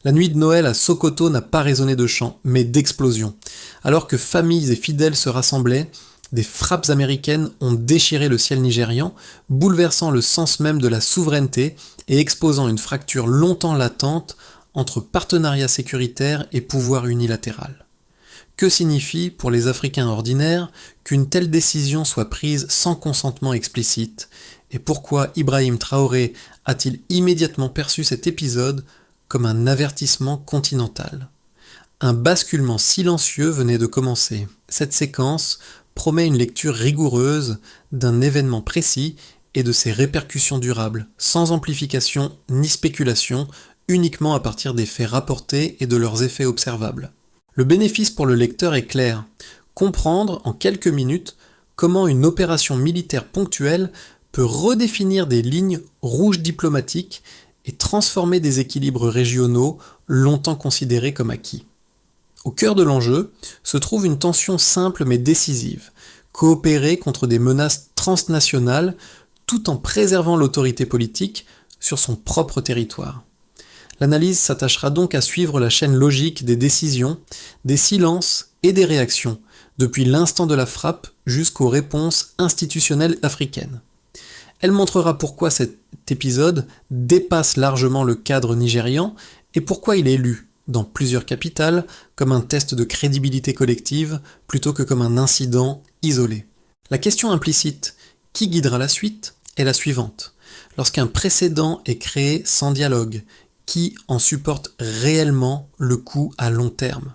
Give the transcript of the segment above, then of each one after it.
La nuit de Noël à Sokoto n'a pas résonné de chants, mais d'explosions. Alors que familles et fidèles se rassemblaient, des frappes américaines ont déchiré le ciel nigérian, bouleversant le sens même de la souveraineté et exposant une fracture longtemps latente entre partenariat sécuritaire et pouvoir unilatéral. Que signifie, pour les Africains ordinaires, qu'une telle décision soit prise sans consentement explicite, et pourquoi Ibrahim Traoré a-t-il immédiatement perçu cet épisode comme un avertissement continental? Un basculement silencieux venait de commencer. Cette séquence promet une lecture rigoureuse d'un événement précis et de ses répercussions durables, sans amplification ni spéculation, uniquement à partir des faits rapportés et de leurs effets observables. Le bénéfice pour le lecteur est clair. Comprendre en quelques minutes comment une opération militaire ponctuelle peut redéfinir des lignes rouges diplomatiques et transformer des équilibres régionaux longtemps considérés comme acquis. Au cœur de l'enjeu se trouve une tension simple mais décisive, coopérer contre des menaces transnationales tout en préservant l'autorité politique sur son propre territoire. L'analyse s'attachera donc à suivre la chaîne logique des décisions, des silences et des réactions, depuis l'instant de la frappe jusqu'aux réponses institutionnelles africaines. Elle montrera pourquoi cet épisode dépasse largement le cadre nigérian et pourquoi il est lu, dans plusieurs capitales, comme un test de crédibilité collective plutôt que comme un incident isolé. La question implicite, qui guidera la suite, est la suivante. Lorsqu'un précédent est créé sans dialogue, qui en supporte réellement le coût à long terme?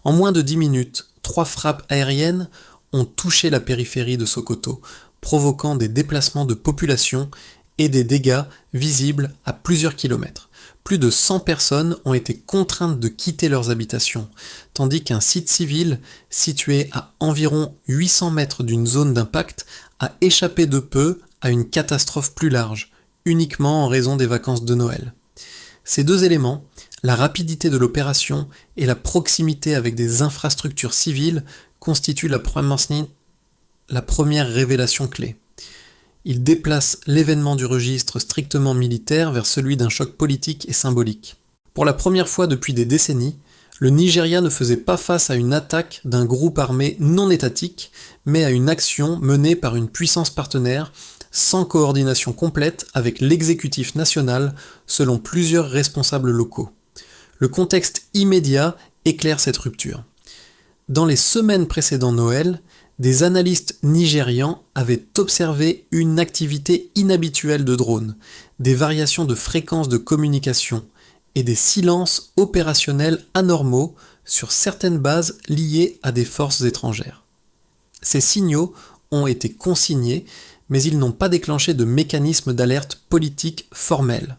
En moins de 10 minutes, 3 frappes aériennes ont touché la périphérie de Sokoto, provoquant des déplacements de population et des dégâts visibles à plusieurs kilomètres. Plus de 100 personnes ont été contraintes de quitter leurs habitations, tandis qu'un site civil, situé à environ 800 mètres d'une zone d'impact, a échappé de peu à une catastrophe plus large, uniquement en raison des vacances de Noël. Ces deux éléments, la rapidité de l'opération et la proximité avec des infrastructures civiles, constituent la première révélation clé. Il déplace l'événement du registre strictement militaire vers celui d'un choc politique et symbolique. Pour la première fois depuis des décennies, le Nigeria ne faisait pas face à une attaque d'un groupe armé non étatique, mais à une action menée par une puissance partenaire, sans coordination complète avec l'exécutif national, selon plusieurs responsables locaux. Le contexte immédiat éclaire cette rupture. Dans les semaines précédant Noël, des analystes nigérians avaient observé une activité inhabituelle de drones, des variations de fréquence de communication et des silences opérationnels anormaux sur certaines bases liées à des forces étrangères. Ces signaux ont été consignés, mais ils n'ont pas déclenché de mécanisme d'alerte politique formel.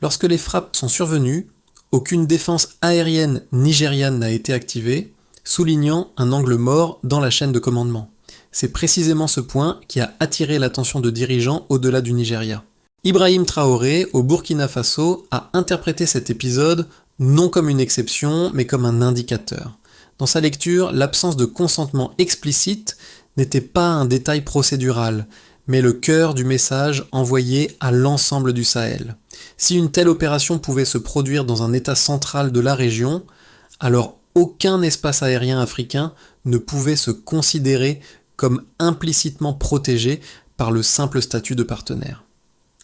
Lorsque les frappes sont survenues, aucune défense aérienne nigériane n'a été activée, soulignant un angle mort dans la chaîne de commandement. C'est précisément ce point qui a attiré l'attention de dirigeants au-delà du Nigeria. Ibrahim Traoré, au Burkina Faso, a interprété cet épisode non comme une exception, mais comme un indicateur. Dans sa lecture, l'absence de consentement explicite n'était pas un détail procédural, mais le cœur du message envoyé à l'ensemble du Sahel. Si une telle opération pouvait se produire dans un état central de la région, alors aucun espace aérien africain ne pouvait se considérer comme implicitement protégé par le simple statut de partenaire.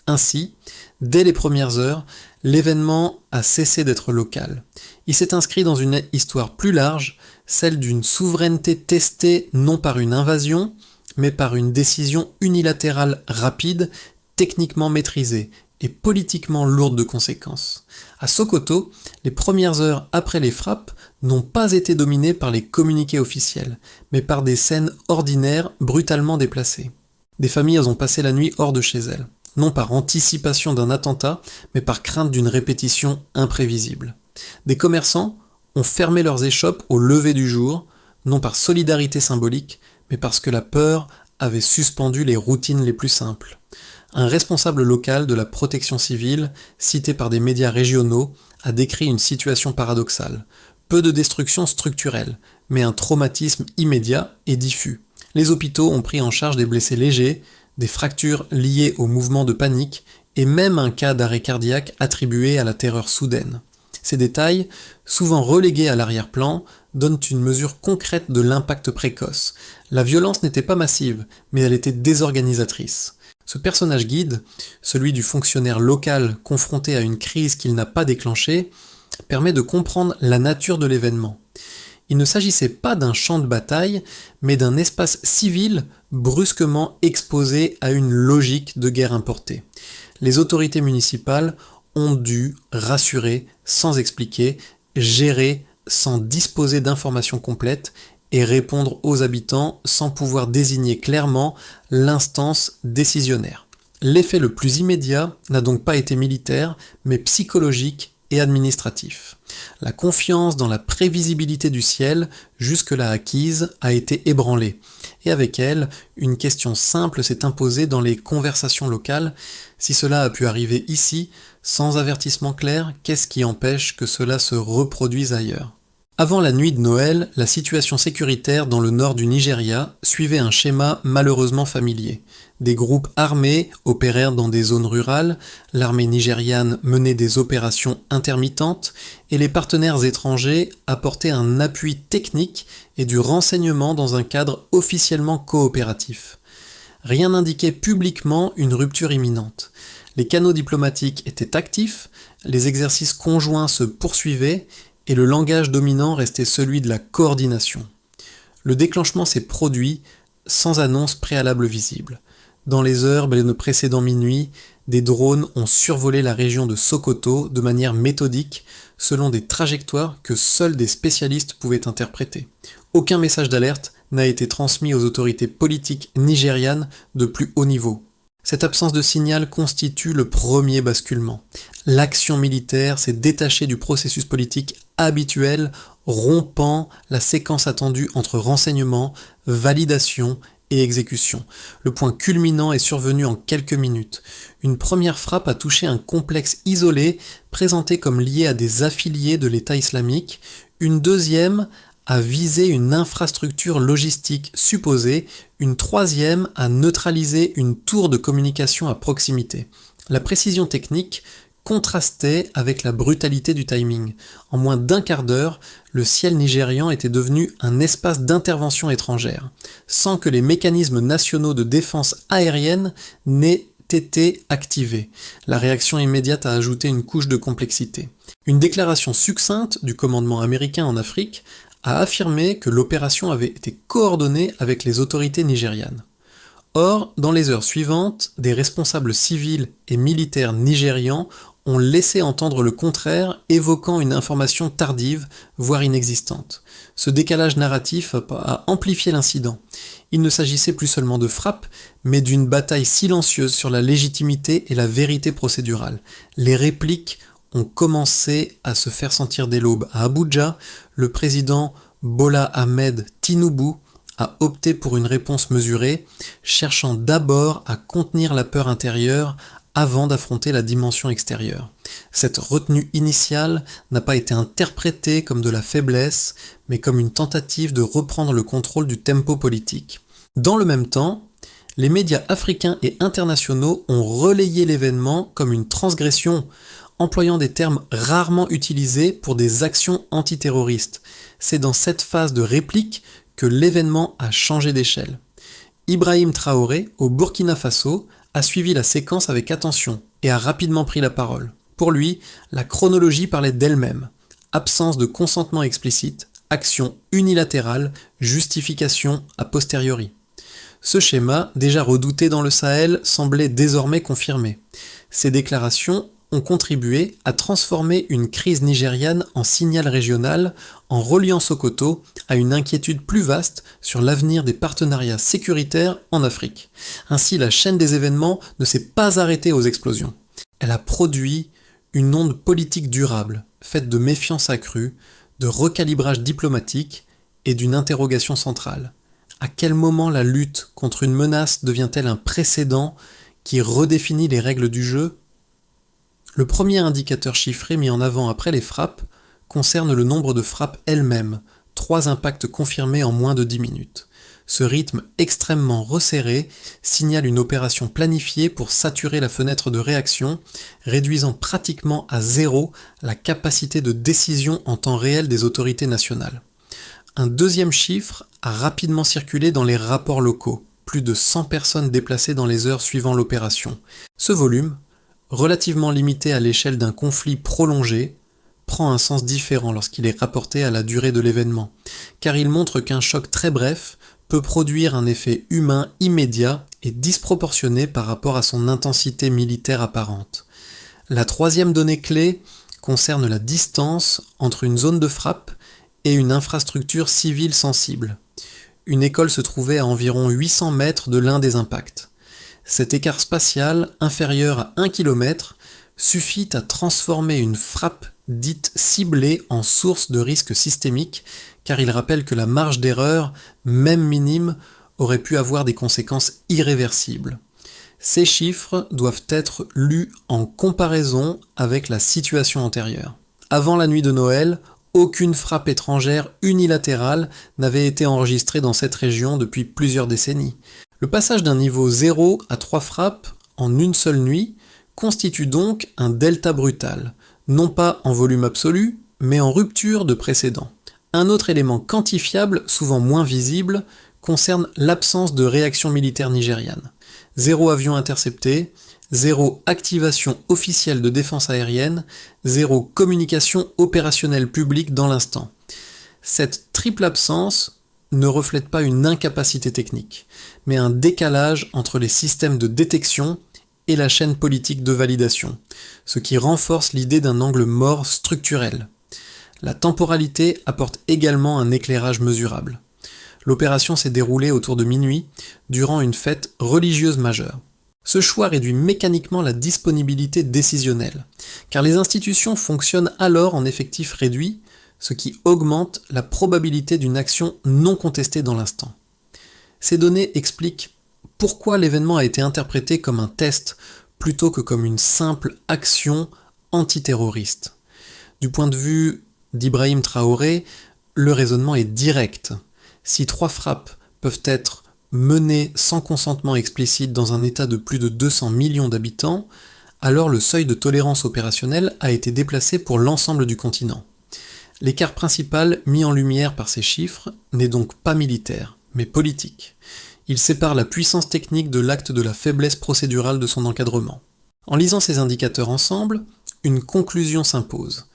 Ainsi, dès les premières heures, l'événement a cessé d'être local. Il s'est inscrit dans une histoire plus large, celle d'une souveraineté testée non par une invasion, mais par une décision unilatérale rapide, techniquement maîtrisée et politiquement lourde de conséquences. À Sokoto, les premières heures après les frappes n'ont pas été dominées par les communiqués officiels, mais par des scènes ordinaires brutalement déplacées. Des familles ont passé la nuit hors de chez elles, non par anticipation d'un attentat, mais par crainte d'une répétition imprévisible. Des commerçants ont fermé leurs échoppes au lever du jour, non par solidarité symbolique, mais parce que la peur avait suspendu les routines les plus simples. Un responsable local de la protection civile, cité par des médias régionaux, a décrit une situation paradoxale. Peu de destruction structurelle, mais un traumatisme immédiat et diffus. Les hôpitaux ont pris en charge des blessés légers, des fractures liées au mouvement de panique et même un cas d'arrêt cardiaque attribué à la terreur soudaine. Ces détails, souvent relégués à l'arrière-plan, donnent une mesure concrète de l'impact précoce. La violence n'était pas massive, mais elle était désorganisatrice. Ce personnage guide, celui du fonctionnaire local confronté à une crise qu'il n'a pas déclenchée, permet de comprendre la nature de l'événement. Il ne s'agissait pas d'un champ de bataille, mais d'un espace civil brusquement exposé à une logique de guerre importée. Les autorités municipales ont dû rassurer sans expliquer, gérer sans disposer d'informations complètes et répondre aux habitants sans pouvoir désigner clairement l'instance décisionnaire. L'effet le plus immédiat n'a donc pas été militaire, mais psychologique et administratif. La confiance dans la prévisibilité du ciel, jusque-là acquise, a été ébranlée. Et avec elle, une question simple s'est imposée dans les conversations locales. Si cela a pu arriver ici, sans avertissement clair, qu'est-ce qui empêche que cela se reproduise ailleurs ? Avant la nuit de Noël, la situation sécuritaire dans le nord du Nigeria suivait un schéma malheureusement familier. Des groupes armés opérèrent dans des zones rurales, l'armée nigériane menait des opérations intermittentes et les partenaires étrangers apportaient un appui technique et du renseignement dans un cadre officiellement coopératif. Rien n'indiquait publiquement une rupture imminente. Les canaux diplomatiques étaient actifs, les exercices conjoints se poursuivaient et le langage dominant restait celui de la coordination. Le déclenchement s'est produit sans annonce préalable visible. Dans les heures précédant minuit, des drones ont survolé la région de Sokoto de manière méthodique, selon des trajectoires que seuls des spécialistes pouvaient interpréter. Aucun message d'alerte n'a été transmis aux autorités politiques nigérianes de plus haut niveau. Cette absence de signal constitue le premier basculement. L'action militaire s'est détachée du processus politique habituel, rompant la séquence attendue entre renseignement, validation et exécution. Le point culminant est survenu en quelques minutes. Une première frappe a touché un complexe isolé, présenté comme lié à des affiliés de l'État islamique. Une deuxième a visé une infrastructure logistique supposée, une troisième a neutralisé une tour de communication à proximité. La précision technique contrastait avec la brutalité du timing. En moins d'un quart d'heure, le ciel nigérian était devenu un espace d'intervention étrangère, sans que les mécanismes nationaux de défense aérienne n'aient été activés. La réaction immédiate a ajouté une couche de complexité. Une déclaration succincte du commandement américain en Afrique a affirmé que l'opération avait été coordonnée avec les autorités nigérianes. Or, dans les heures suivantes, des responsables civils et militaires nigérians ont laissé entendre le contraire, évoquant une information tardive, voire inexistante. Ce décalage narratif a amplifié l'incident. Il ne s'agissait plus seulement de frappe, mais d'une bataille silencieuse sur la légitimité et la vérité procédurale. Les répliques ont commencé à se faire sentir dès l'aube. À Abuja, le président Bola Ahmed Tinubu a opté pour une réponse mesurée, cherchant d'abord à contenir la peur intérieure avant d'affronter la dimension extérieure. Cette retenue initiale n'a pas été interprétée comme de la faiblesse, mais comme une tentative de reprendre le contrôle du tempo politique. Dans le même temps, les médias africains et internationaux ont relayé l'événement comme une transgression, employant des termes rarement utilisés pour des actions antiterroristes. C'est dans cette phase de réplique que l'événement a changé d'échelle. Ibrahim Traoré, au Burkina Faso, a suivi la séquence avec attention et a rapidement pris la parole. Pour lui, la chronologie parlait d'elle-même. Absence de consentement explicite, action unilatérale, justification a posteriori. Ce schéma, déjà redouté dans le Sahel, semblait désormais confirmé. Ces déclarations ont contribué à transformer une crise nigériane en signal régional en reliant Sokoto à une inquiétude plus vaste sur l'avenir des partenariats sécuritaires en Afrique. Ainsi, la chaîne des événements ne s'est pas arrêtée aux explosions. Elle a produit une onde politique durable, faite de méfiance accrue, de recalibrage diplomatique et d'une interrogation centrale. À quel moment la lutte contre une menace devient-elle un précédent qui redéfinit les règles du jeu ? Le premier indicateur chiffré mis en avant après les frappes concerne le nombre de frappes elles-mêmes, 3 impacts confirmés en moins de 10 minutes. Ce rythme extrêmement resserré signale une opération planifiée pour saturer la fenêtre de réaction, réduisant pratiquement à zéro la capacité de décision en temps réel des autorités nationales. Un deuxième chiffre a rapidement circulé dans les rapports locaux, plus de 100 personnes déplacées dans les heures suivant l'opération. Ce volume, relativement limité à l'échelle d'un conflit prolongé, prend un sens différent lorsqu'il est rapporté à la durée de l'événement, car il montre qu'un choc très bref peut produire un effet humain immédiat et disproportionné par rapport à son intensité militaire apparente. La troisième donnée clé concerne la distance entre une zone de frappe et une infrastructure civile sensible. Une école se trouvait à environ 800 mètres de l'un des impacts. Cet écart spatial, inférieur à 1 km, suffit à transformer une frappe dite ciblée en source de risque systémique, car il rappelle que la marge d'erreur, même minime, aurait pu avoir des conséquences irréversibles. Ces chiffres doivent être lus en comparaison avec la situation antérieure. Avant la nuit de Noël, aucune frappe étrangère unilatérale n'avait été enregistrée dans cette région depuis plusieurs décennies. Le passage d'un niveau 0 à 3 frappes en une seule nuit constitue donc un delta brutal, non pas en volume absolu, mais en rupture de précédent. Un autre élément quantifiable, souvent moins visible, concerne l'absence de réaction militaire nigériane. 0 avion intercepté, 0 activation officielle de défense aérienne, 0 communication opérationnelle publique dans l'instant. Cette triple absence ne reflète pas une incapacité technique, mais un décalage entre les systèmes de détection et la chaîne politique de validation, ce qui renforce l'idée d'un angle mort structurel. La temporalité apporte également un éclairage mesurable. L'opération s'est déroulée autour de minuit, durant une fête religieuse majeure. Ce choix réduit mécaniquement la disponibilité décisionnelle, car les institutions fonctionnent alors en effectif réduit, ce qui augmente la probabilité d'une action non contestée dans l'instant. Ces données expliquent pourquoi l'événement a été interprété comme un test plutôt que comme une simple action antiterroriste. Du point de vue d'Ibrahim Traoré, le raisonnement est direct. Si 3 frappes peuvent être menées sans consentement explicite dans un État de plus de 200 millions d'habitants, alors le seuil de tolérance opérationnelle a été déplacé pour l'ensemble du continent. L'écart principal mis en lumière par ces chiffres n'est donc pas militaire, mais politique. Il sépare la puissance technique de l'acte de la faiblesse procédurale de son encadrement. En lisant ces indicateurs ensemble, une conclusion s'impose.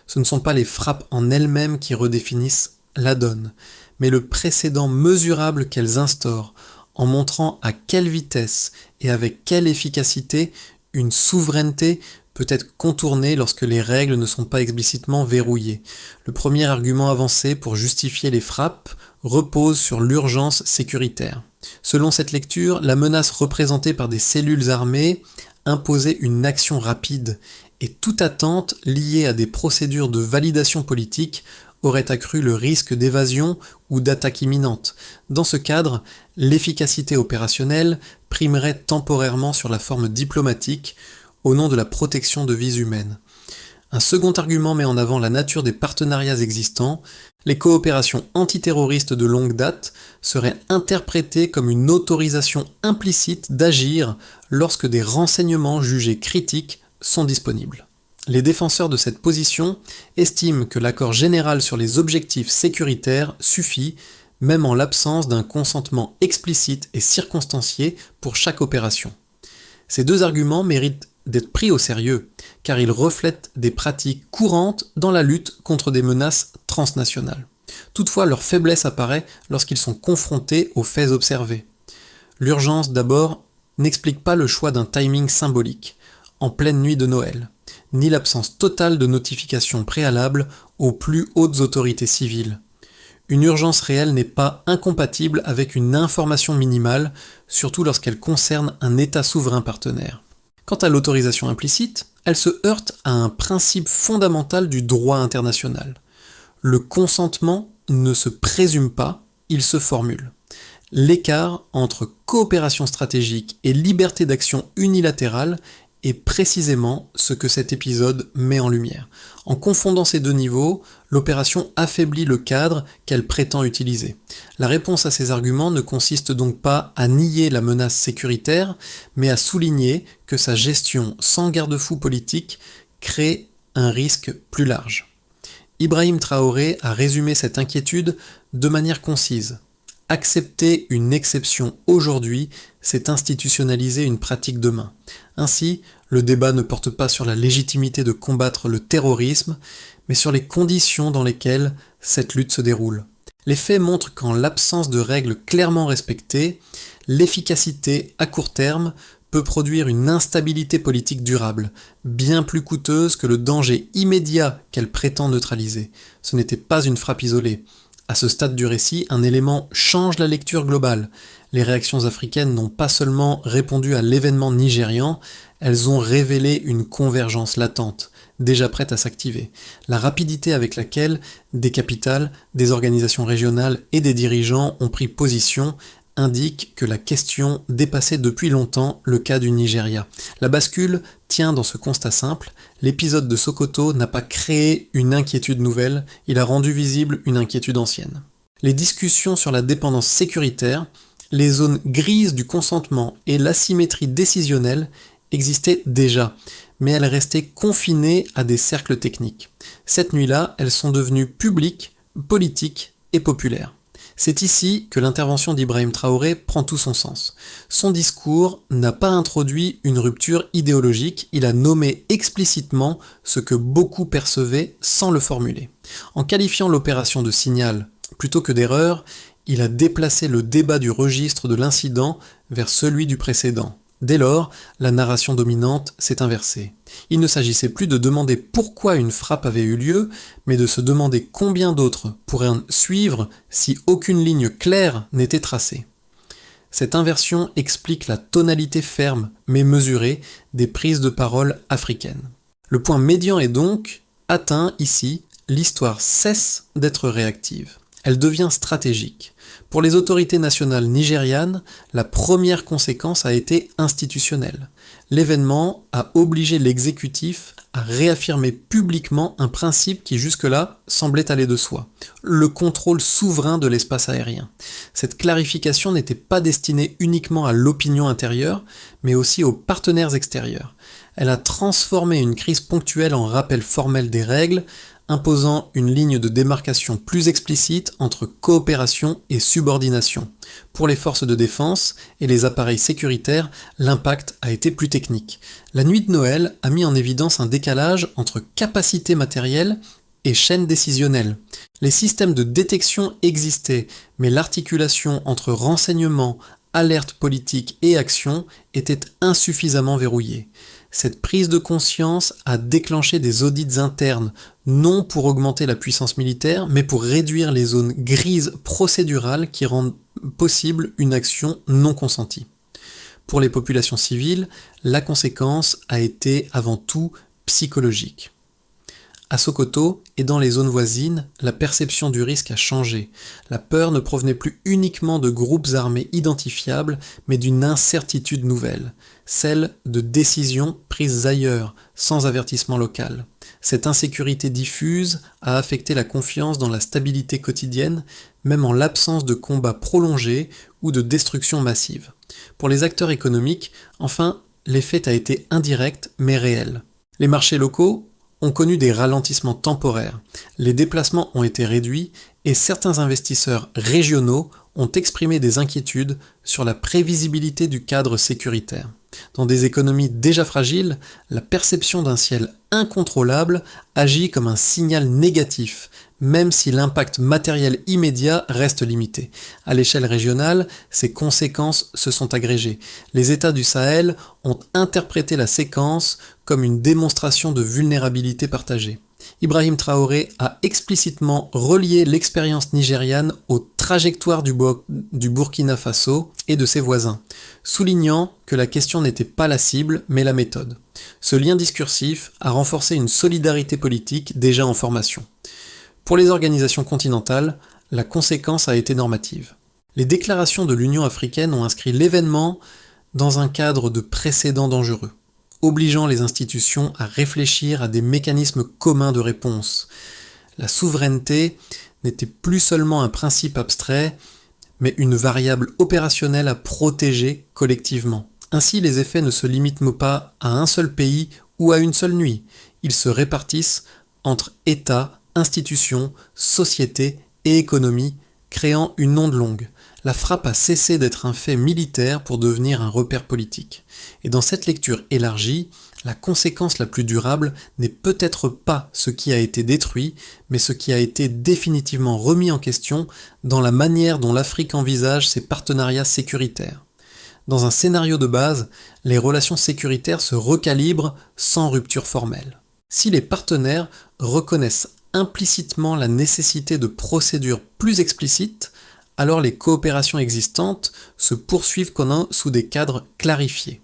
Ce ne sont pas les frappes en elles-mêmes qui redéfinissent la donne, mais le précédent mesurable qu'elles instaurent, en montrant à quelle vitesse et avec quelle efficacité une souveraineté peut être contournée lorsque les règles ne sont pas explicitement verrouillées. Le premier argument avancé pour justifier les frappes repose sur l'urgence sécuritaire. Selon cette lecture, la menace représentée par des cellules armées imposait une action rapide, et toute attente liée à des procédures de validation politique aurait accru le risque d'évasion ou d'attaque imminente. Dans ce cadre, l'efficacité opérationnelle primerait temporairement sur la forme diplomatique au nom de la protection de vies humaines. Un second argument met en avant la nature des partenariats existants. Les coopérations antiterroristes de longue date seraient interprétées comme une autorisation implicite d'agir lorsque des renseignements jugés critiques sont disponibles. Les défenseurs de cette position estiment que l'accord général sur les objectifs sécuritaires suffit, même en l'absence d'un consentement explicite et circonstancié pour chaque opération. Ces deux arguments méritent d'être pris au sérieux, car ils reflètent des pratiques courantes dans la lutte contre des menaces transnationales. Toutefois, leur faiblesse apparaît lorsqu'ils sont confrontés aux faits observés. L'urgence, d'abord, n'explique pas le choix d'un timing symbolique, en pleine nuit de Noël, ni l'absence totale de notification préalable aux plus hautes autorités civiles. Une urgence réelle n'est pas incompatible avec une information minimale, surtout lorsqu'elle concerne un État souverain partenaire. Quant à l'autorisation implicite, elle se heurte à un principe fondamental du droit international. Le consentement ne se présume pas, il se formule. L'écart entre coopération stratégique et liberté d'action unilatérale est précisément ce que cet épisode met en lumière. En confondant ces deux niveaux, l'opération affaiblit le cadre qu'elle prétend utiliser. La réponse à ces arguments ne consiste donc pas à nier la menace sécuritaire, mais à souligner que sa gestion sans garde-fou politique crée un risque plus large. Ibrahim Traoré a résumé cette inquiétude de manière concise. Accepter une exception aujourd'hui, c'est institutionnaliser une pratique demain. Ainsi, le débat ne porte pas sur la légitimité de combattre le terrorisme, mais sur les conditions dans lesquelles cette lutte se déroule. Les faits montrent qu'en l'absence de règles clairement respectées, l'efficacité à court terme peut produire une instabilité politique durable, bien plus coûteuse que le danger immédiat qu'elle prétend neutraliser. Ce n'était pas une frappe isolée. À ce stade du récit, un élément change la lecture globale. Les réactions africaines n'ont pas seulement répondu à l'événement nigérian, elles ont révélé une convergence latente, déjà prête à s'activer. La rapidité avec laquelle des capitales, des organisations régionales et des dirigeants ont pris position indique que la question dépassait depuis longtemps le cas du Nigeria. La bascule tient dans ce constat simple, l'épisode de Sokoto n'a pas créé une inquiétude nouvelle, il a rendu visible une inquiétude ancienne. Les discussions sur la dépendance sécuritaire, les zones grises du consentement et l'asymétrie décisionnelle existaient déjà, mais elles restaient confinées à des cercles techniques. Cette nuit-là, elles sont devenues publiques, politiques et populaires. C'est ici que l'intervention d'Ibrahim Traoré prend tout son sens. Son discours n'a pas introduit une rupture idéologique, il a nommé explicitement ce que beaucoup percevaient sans le formuler. En qualifiant l'opération de signal plutôt que d'erreur, il a déplacé le débat du registre de l'incident vers celui du précédent. Dès lors, la narration dominante s'est inversée. Il ne s'agissait plus de demander pourquoi une frappe avait eu lieu, mais de se demander combien d'autres pourraient en suivre si aucune ligne claire n'était tracée. Cette inversion explique la tonalité ferme, mais mesurée, des prises de parole africaines. Le point médian est donc atteint ici, l'histoire cesse d'être réactive. Elle devient stratégique. Pour les autorités nationales nigérianes, la première conséquence a été institutionnelle. L'événement a obligé l'exécutif à réaffirmer publiquement un principe qui jusque-là semblait aller de soi, le contrôle souverain de l'espace aérien. Cette clarification n'était pas destinée uniquement à l'opinion intérieure, mais aussi aux partenaires extérieurs. Elle a transformé une crise ponctuelle en rappel formel des règles, imposant une ligne de démarcation plus explicite entre coopération et subordination. Pour les forces de défense et les appareils sécuritaires, l'impact a été plus technique. La nuit de Noël a mis en évidence un décalage entre capacité matérielle et chaîne décisionnelle. Les systèmes de détection existaient, mais l'articulation entre renseignements, alerte politique et action était insuffisamment verrouillée. Cette prise de conscience a déclenché des audits internes, non pour augmenter la puissance militaire, mais pour réduire les zones grises procédurales qui rendent possible une action non consentie. Pour les populations civiles, la conséquence a été avant tout psychologique. À Sokoto et dans les zones voisines, la perception du risque a changé. La peur ne provenait plus uniquement de groupes armés identifiables, mais d'une incertitude nouvelle, celle de décisions prises ailleurs, sans avertissement local. Cette insécurité diffuse a affecté la confiance dans la stabilité quotidienne, même en l'absence de combats prolongés ou de destruction massive. Pour les acteurs économiques, enfin, l'effet a été indirect mais réel. Les marchés locaux ont connu des ralentissements temporaires, les déplacements ont été réduits et certains investisseurs régionaux ont exprimé des inquiétudes sur la prévisibilité du cadre sécuritaire. Dans des économies déjà fragiles, la perception d'un ciel incontrôlable agit comme un signal négatif, même si l'impact matériel immédiat reste limité. À l'échelle régionale, ces conséquences se sont agrégées. Les États du Sahel ont interprété la séquence comme une démonstration de vulnérabilité partagée. Ibrahim Traoré a explicitement relié l'expérience nigériane aux trajectoires du Burkina Faso et de ses voisins, soulignant que la question n'était pas la cible, mais la méthode. Ce lien discursif a renforcé une solidarité politique déjà en formation. Pour les organisations continentales, la conséquence a été normative. Les déclarations de l'Union africaine ont inscrit l'événement dans un cadre de précédent dangereux. obligeant les institutions à réfléchir à des mécanismes communs de réponse. La souveraineté n'était plus seulement un principe abstrait, mais une variable opérationnelle à protéger collectivement. Ainsi, les effets ne se limitent pas à un seul pays ou à une seule nuit. Ils se répartissent entre États, institutions, sociétés et économies, créant une onde longue. La frappe a cessé d'être un fait militaire pour devenir un repère politique. Et dans cette lecture élargie, la conséquence la plus durable n'est peut-être pas ce qui a été détruit, mais ce qui a été définitivement remis en question dans la manière dont l'Afrique envisage ses partenariats sécuritaires. Dans un scénario de base, les relations sécuritaires se recalibrent sans rupture formelle. Si les partenaires reconnaissent implicitement la nécessité de procédures plus explicites, alors les coopérations existantes se poursuivent sous des cadres clarifiés.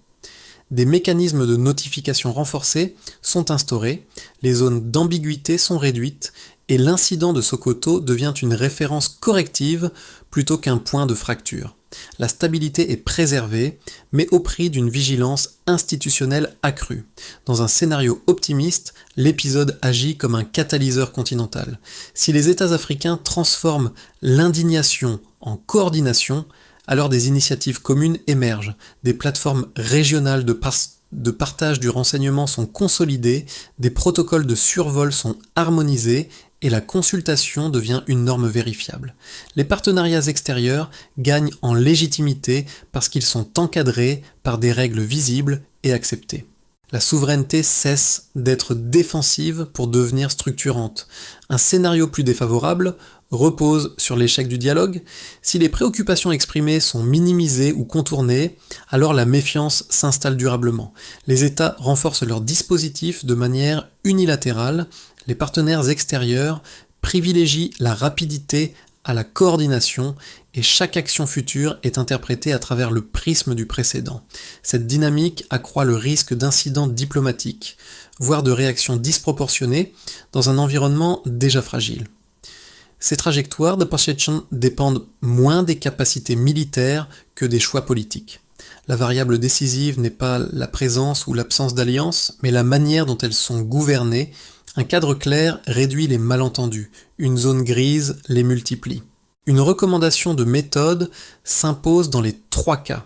Des mécanismes de notification renforcés sont instaurés, les zones d'ambiguïté sont réduites et l'incident de Sokoto devient une référence corrective plutôt qu'un point de fracture. La stabilité est préservée, mais au prix d'une vigilance institutionnelle accrue. Dans un scénario optimiste, l'épisode agit comme un catalyseur continental. Si les États africains transforment l'indignation en coordination, alors des initiatives communes émergent, des plateformes régionales de partage du renseignement sont consolidées, des protocoles de survol sont harmonisés et la consultation devient une norme vérifiable. Les partenariats extérieurs gagnent en légitimité parce qu'ils sont encadrés par des règles visibles et acceptées. La souveraineté cesse d'être défensive pour devenir structurante. Un scénario plus défavorable repose sur l'échec du dialogue. Si les préoccupations exprimées sont minimisées ou contournées, alors la méfiance s'installe durablement. Les États renforcent leurs dispositifs de manière unilatérale. Les partenaires extérieurs privilégient la rapidité à la coordination et chaque action future est interprétée à travers le prisme du précédent. Cette dynamique accroît le risque d'incidents diplomatiques, voire de réactions disproportionnées dans un environnement déjà fragile. Ces trajectoires de perception dépendent moins des capacités militaires que des choix politiques. La variable décisive n'est pas la présence ou l'absence d'alliances, mais la manière dont elles sont gouvernées. Un cadre clair réduit les malentendus, une zone grise les multiplie. Une recommandation de méthode s'impose dans les 3 cas.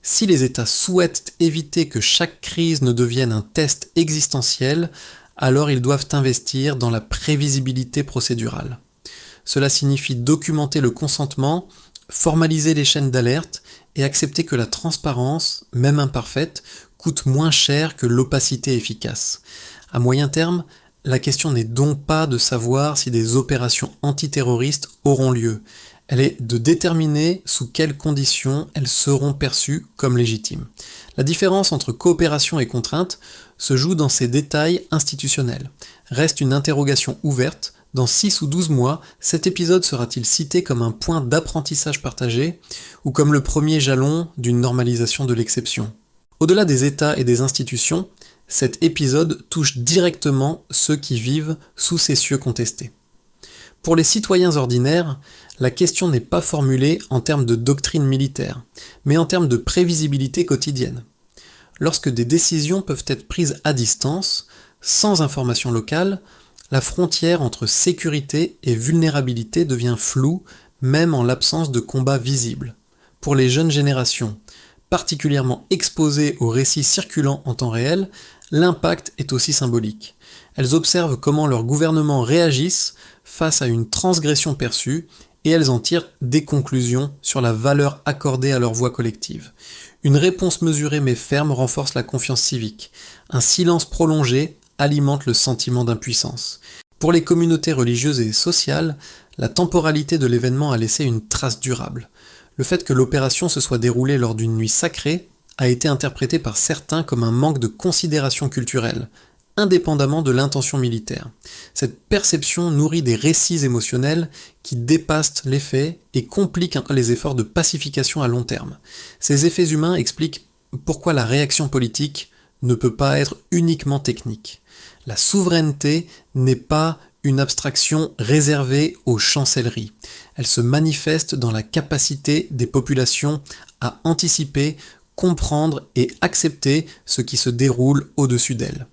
Si les États souhaitent éviter que chaque crise ne devienne un test existentiel, alors ils doivent investir dans la prévisibilité procédurale. Cela signifie documenter le consentement, formaliser les chaînes d'alerte et accepter que la transparence, même imparfaite, coûte moins cher que l'opacité efficace. À moyen terme, la question n'est donc pas de savoir si des opérations antiterroristes auront lieu. Elle est de déterminer sous quelles conditions elles seront perçues comme légitimes. La différence entre coopération et contrainte se joue dans ces détails institutionnels. Reste une interrogation ouverte. Dans 6 ou 12 mois, cet épisode sera-t-il cité comme un point d'apprentissage partagé ou comme le premier jalon d'une normalisation de l'exception ? Au-delà des États et des institutions, cet épisode touche directement ceux qui vivent sous ces cieux contestés. Pour les citoyens ordinaires, la question n'est pas formulée en termes de doctrine militaire, mais en termes de prévisibilité quotidienne. Lorsque des décisions peuvent être prises à distance, sans information locale, la frontière entre sécurité et vulnérabilité devient floue, même en l'absence de combats visibles. Pour les jeunes générations, particulièrement exposées aux récits circulants en temps réel, l'impact est aussi symbolique. Elles observent comment leurs gouvernements réagissent face à une transgression perçue et elles en tirent des conclusions sur la valeur accordée à leur voix collective. Une réponse mesurée mais ferme renforce la confiance civique. Un silence prolongé alimente le sentiment d'impuissance. Pour les communautés religieuses et sociales, la temporalité de l'événement a laissé une trace durable. Le fait que l'opération se soit déroulée lors d'une nuit sacrée a été interprété par certains comme un manque de considération culturelle, indépendamment de l'intention militaire. Cette perception nourrit des récits émotionnels qui dépassent les faits et compliquent les efforts de pacification à long terme. Ces effets humains expliquent pourquoi la réaction politique ne peut pas être uniquement technique. La souveraineté n'est pas une abstraction réservée aux chancelleries. Elle se manifeste dans la capacité des populations à anticiper, comprendre et accepter ce qui se déroule au-dessus d'elle.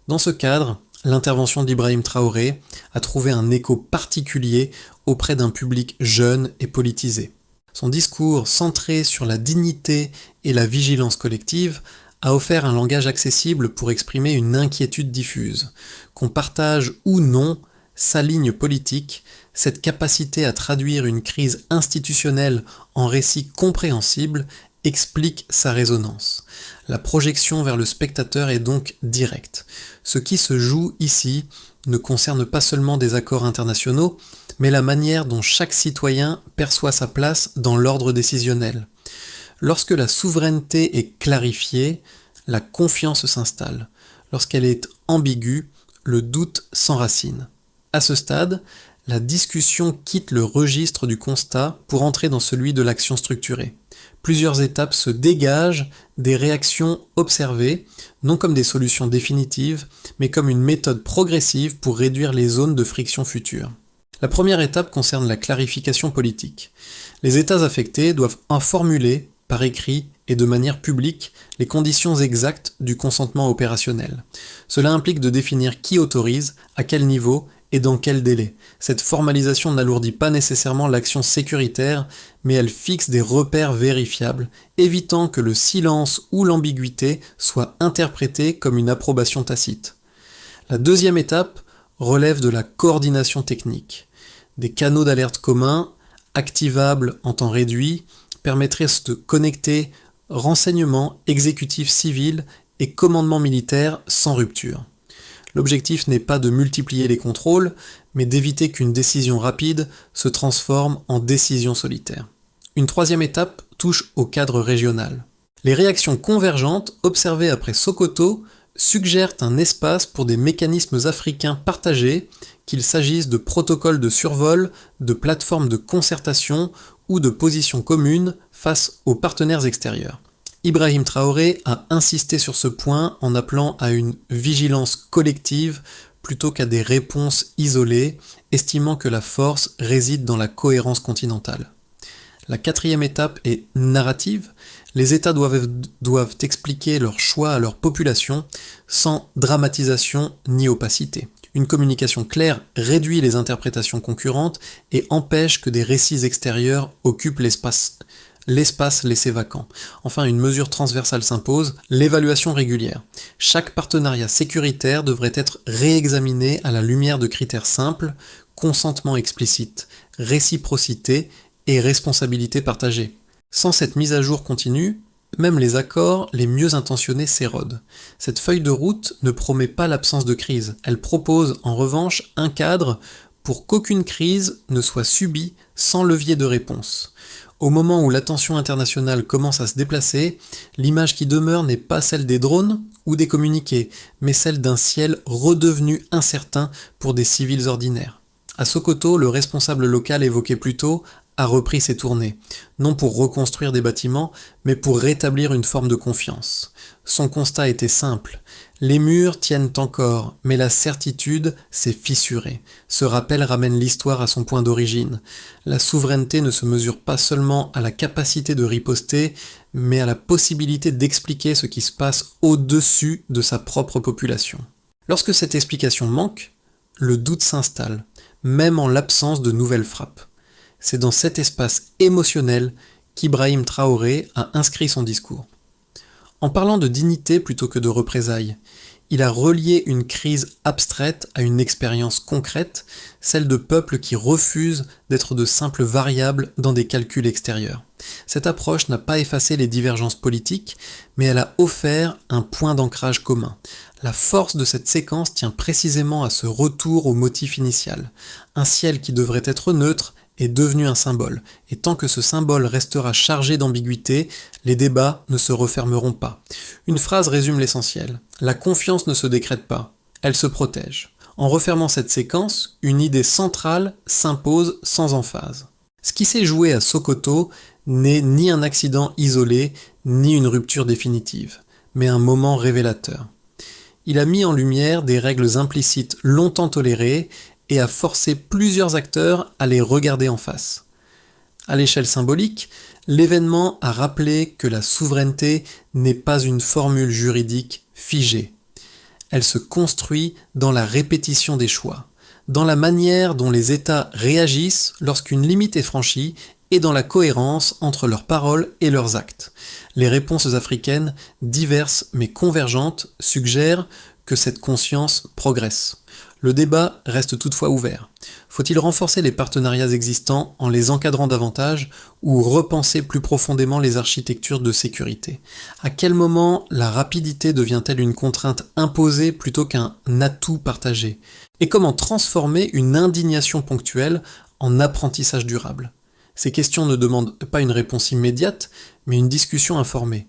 Dans ce cadre, l'intervention d'Ibrahim Traoré a trouvé un écho particulier auprès d'un public jeune et politisé. Son discours centré sur la dignité et la vigilance collective a offert un langage accessible pour exprimer une inquiétude diffuse. Qu'on partage ou non sa ligne politique, cette capacité à traduire une crise institutionnelle en récits compréhensibles explique sa résonance. La projection vers le spectateur est donc directe. Ce qui se joue ici ne concerne pas seulement des accords internationaux, mais la manière dont chaque citoyen perçoit sa place dans l'ordre décisionnel. Lorsque la souveraineté est clarifiée, la confiance s'installe. Lorsqu'elle est ambiguë, le doute s'enracine. À ce stade, la discussion quitte le registre du constat pour entrer dans celui de l'action structurée. Plusieurs étapes se dégagent des réactions observées, non comme des solutions définitives, mais comme une méthode progressive pour réduire les zones de friction futures. La première étape concerne la clarification politique. Les États affectés doivent formuler, par écrit et de manière publique, les conditions exactes du consentement opérationnel. Cela implique de définir qui autorise, à quel niveau et dans quel délai. Cette formalisation n'alourdit pas nécessairement l'action sécuritaire, mais elle fixe des repères vérifiables, évitant que le silence ou l'ambiguïté soient interprétés comme une approbation tacite. La deuxième étape relève de la coordination technique. Des canaux d'alerte communs, activables en temps réduit, permettraient de connecter renseignements, exécutifs civils et commandements militaires sans rupture. L'objectif n'est pas de multiplier les contrôles, mais d'éviter qu'une décision rapide se transforme en décision solitaire. Une troisième étape touche au cadre régional. Les réactions convergentes observées après Sokoto suggèrent un espace pour des mécanismes africains partagés, qu'il s'agisse de protocoles de survol, de plateformes de concertation ou de positions communes face aux partenaires extérieurs. Ibrahim Traoré a insisté sur ce point en appelant à une vigilance collective plutôt qu'à des réponses isolées, estimant que la force réside dans la cohérence continentale. La quatrième étape est narrative. Les États doivent expliquer leurs choix à leur population sans dramatisation ni opacité. Une communication claire réduit les interprétations concurrentes et empêche que des récits extérieurs occupent l'espace laissé vacant. Enfin, une mesure transversale s'impose, l'évaluation régulière. Chaque partenariat sécuritaire devrait être réexaminé à la lumière de critères simples, consentement explicite, réciprocité et responsabilité partagée. Sans cette mise à jour continue, même les accords les mieux intentionnés s'érodent. Cette feuille de route ne promet pas l'absence de crise. Elle propose en revanche un cadre pour qu'aucune crise ne soit subie sans levier de réponse. Au moment où l'attention internationale commence à se déplacer, l'image qui demeure n'est pas celle des drones ou des communiqués, mais celle d'un ciel redevenu incertain pour des civils ordinaires. À Sokoto, le responsable local évoqué plus tôt a repris ses tournées, non pour reconstruire des bâtiments, mais pour rétablir une forme de confiance. Son constat était simple. Les murs tiennent encore, mais la certitude s'est fissurée. Ce rappel ramène l'histoire à son point d'origine. La souveraineté ne se mesure pas seulement à la capacité de riposter, mais à la possibilité d'expliquer ce qui se passe au-dessus de sa propre population. Lorsque cette explication manque, le doute s'installe, même en l'absence de nouvelles frappes. C'est dans cet espace émotionnel qu'Ibrahim Traoré a inscrit son discours. En parlant de dignité plutôt que de représailles, il a relié une crise abstraite à une expérience concrète, celle de peuples qui refusent d'être de simples variables dans des calculs extérieurs. Cette approche n'a pas effacé les divergences politiques, mais elle a offert un point d'ancrage commun. La force de cette séquence tient précisément à ce retour au motif initial. Un ciel qui devrait être neutre est devenu un symbole, et tant que ce symbole restera chargé d'ambiguïté, les débats ne se refermeront pas. Une phrase résume l'essentiel. La confiance ne se décrète pas, elle se protège. En refermant cette séquence, une idée centrale s'impose sans emphase. Ce qui s'est joué à Sokoto n'est ni un accident isolé, ni une rupture définitive, mais un moment révélateur. Il a mis en lumière des règles implicites longtemps tolérées et a forcé plusieurs acteurs à les regarder en face. À l'échelle symbolique, l'événement a rappelé que la souveraineté n'est pas une formule juridique figée. Elle se construit dans la répétition des choix, dans la manière dont les États réagissent lorsqu'une limite est franchie et dans la cohérence entre leurs paroles et leurs actes. Les réponses africaines, diverses mais convergentes, suggèrent que cette conscience progresse. Le débat reste toutefois ouvert. Faut-il renforcer les partenariats existants en les encadrant davantage ou repenser plus profondément les architectures de sécurité? À quel moment la rapidité devient-elle une contrainte imposée plutôt qu'un atout partagé? Et comment transformer une indignation ponctuelle en apprentissage durable? Ces questions ne demandent pas une réponse immédiate, mais une discussion informée.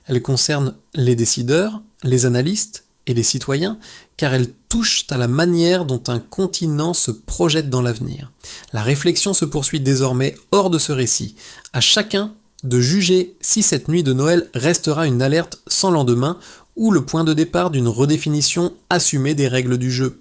Elles concernent les décideurs, les analystes et les citoyens, car elles touchent à la manière dont un continent se projette dans l'avenir. La réflexion se poursuit désormais hors de ce récit. À chacun de juger si cette nuit de Noël restera une alerte sans lendemain ou le point de départ d'une redéfinition assumée des règles du jeu.